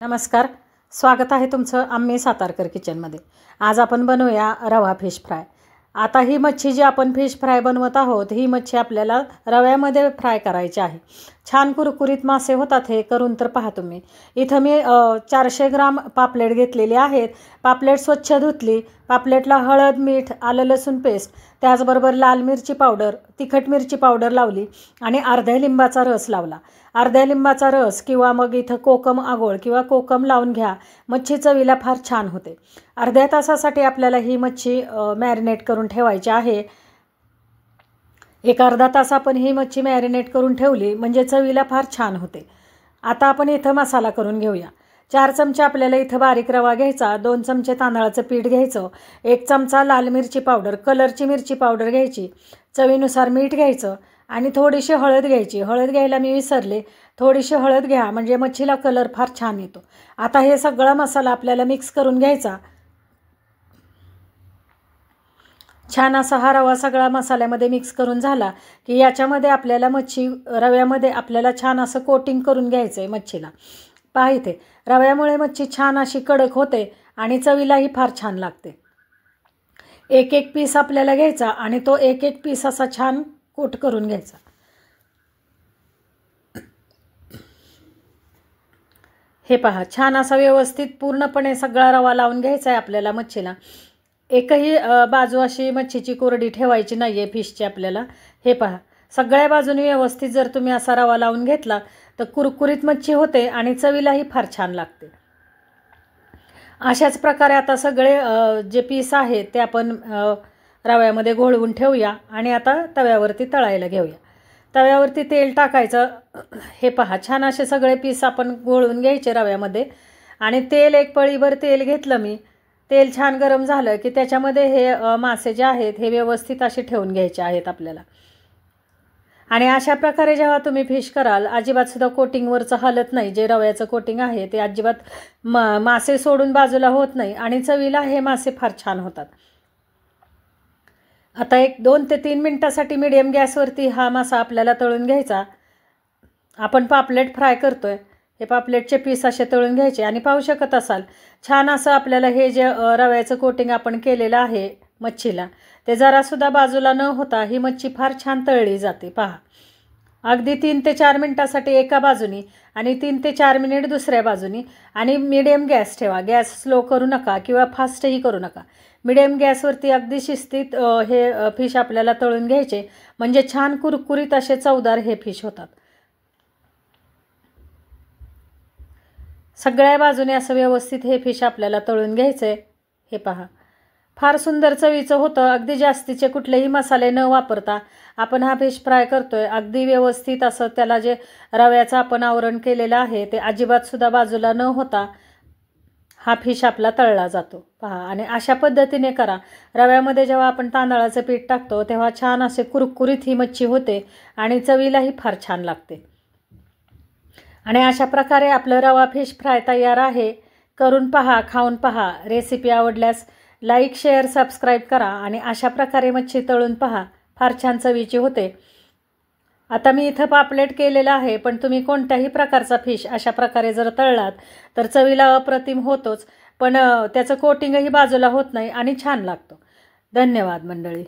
नमस्कार, स्वागत आहे तुमचं आम्ही सातारकर किचनमध्ये। आज आपण बनवूया रवा फिश फ्राय। आता ही मच्छी जी आपण फिश फ्राय बनवत आहोत, ही मच्छी आपल्याला रव्यामध्ये फ्राय करायची आहे। छान कुरकुरीत मासे होतात हे करून तर पहा तुम्ही। इथं मी 400 ग्राम पापलेट घेतलेली आहेत। पापलेट स्वच्छ धुतली। पापलेटला हळद, मीठ, आलं लसूण पेस्ट, त्याचबरोबर लाल मिरची पावडर, तिखट मिरची पावडर लावली आणि अर्ध्या लिंबाचा रस लावला। अर्ध्या लिंबाचा रस किंवा मग इथं कोकम आगोळ किंवा कोकम लावून घ्या, मच्छी चवीला फार छान होते। अर्ध्या तासासाठी आपल्याला ही मच्छी मॅरिनेट करून ठेवायची आहे। एक अर्धा तास आपण ही मच्छी मॅरिनेट करून ठेवली म्हणजे चवीला फार छान होते। आता आपण इथं मसाला करून घेऊया। 4 चमचे आपल्याला इथं बारीक रवा घ्यायचा, 2 चमचे तांदळाचं पीठ घ्यायचं, 1 चमचा लाल मिरची पावडर, कलरची मिरची पावडर घ्यायची, चवीनुसार मीठ घ्यायचं आणि थोडीशी हळद घ्यायची। हळद घ्यायला मी विसरले, थोडीशी हळद घ्या म्हणजे मच्छीला कलर फार छान येतो। आता हे सगळा मसाला आपल्याला मिक्स करून घ्यायचा। छान असा हा रवा सगळा मसाल्यामध्ये मिक्स करून झाला की याच्यामध्ये आपल्याला मच्छी रव्यामध्ये आपल्याला छान असं कोटिंग करून घ्यायचं आहे मच्छीला। पहा इथे रव्यामुळे मच्छी छान अशी कडक होते आणि चवीलाही फार छान लागते। एक एक पीस आपल्याला घ्यायचा आणि तो एक एक पीस असा छान कोट करून घ्यायचा। हे पहा छान असा व्यवस्थित पूर्णपणे सगळा रवा लावून घ्यायचा आहे आपल्याला मच्छीला। एकही बाजू अशी मच्छीची कोरडी ठेवायची नाही आहे फिशची आपल्याला। हे पहा सगळ्या बाजूनी व्यवस्थित जर तुम्ही असा रवा लावून घेतला तर कुरकुरीत मच्छी होते आणि चवीलाही फार छान लागते। अशाच प्रकारे आता सगळे जे पीस आहेत ते आपण रव्यामध्ये घोळवून ठेवूया आणि आता तव्यावरती तळायला घेऊया। तव्यावरती तेल टाकायचं। हे पहा छान असे सगळे पीस आपण घोळवून घ्यायचे रव्यामध्ये आणि तेल एक पळीभर तेल घेतलं मी। तेल छान गरम झालं की त्याच्यामध्ये हे मासे जे आहेत हे व्यवस्थित असे ठेवून घ्यायचे आहेत आपल्याला। आणि अशा प्रकारे जेव्हा तुम्ही फिश कराल अजिबात सुद्धा कोटिंगवरचं हलत नाही। जे रव्याचं कोटिंग आहे ते अजिबात मासे सोडून बाजूला होत नाही आणि चवीला हे मासे फार छान होतात। आता एक 2 ते 3 मिनिटासाठी मीडियम गॅसवरती हा मासा आपल्याला तळून घ्यायचा। आपण पापलेट फ्राय करतोय, हे पापलेटचे पीस असे तळून घ्यायचे आणि पाहू शकत असाल छान असं आपल्याला हे जे रव्याचं कोटिंग आपण केलेलं आहे मच्छीला ते जरासुद्धा बाजूला न होता ही मच्छी फार छान तळली जाते। पहा अगदी 3 ते 4 मिनिटासाठी एका बाजूनी आणि 3 ते 4 मिनिट दुसऱ्या बाजूनी आणि मीडियम गॅस ठेवा। गॅस स्लो करू नका किंवा फास्टही करू नका। मीडियम गॅसवरती अगदी शिस्तीत हे फिश आपल्याला तळून घ्यायचे म्हणजे छान कुरकुरीत असे चवदार हे फिश होतात। सगळ्या बाजूने असं व्यवस्थित हे फिश आपल्याला तळून घ्यायचं आहे। हे पहा फार सुंदर चवीचं होतं। अगदी जास्तीचे कुठलेही मसाले न वापरता आपण हा फिश फ्राय करतोय। अगदी व्यवस्थित असं त्याला जे रव्याचं आपण आवरण केलेलं आहे ते अजिबात सुद्धा बाजूला न होता हा फिश आपला तळला जातो। पहा आणि अशा पद्धतीने करा। रव्यामध्ये जेव्हा आपण तांदळाचं पीठ टाकतो तेव्हा छान असे कुरकुरीत ही मच्छी होते आणि चवीलाही फार छान लागते। आणि अशा प्रकारे आपलं रवा फिश फ्राय तयार आहे। करून पहा, खाऊन पहा। रेसिपी आवडल्यास लाईक, शेअर, सबस्क्राईब करा आणि अशा प्रकारे मच्छी तळून पहा, फार छान चवीची होते। आता मी इथं पापलेट केलेलं आहे पण तुम्ही कोणत्याही प्रकारचा फिश अशा प्रकारे जर तळलात तर चवीला अप्रतिम होतोच, पण त्याचं कोटिंगही बाजूला होत नाही आणि छान लागतो। धन्यवाद मंडळी।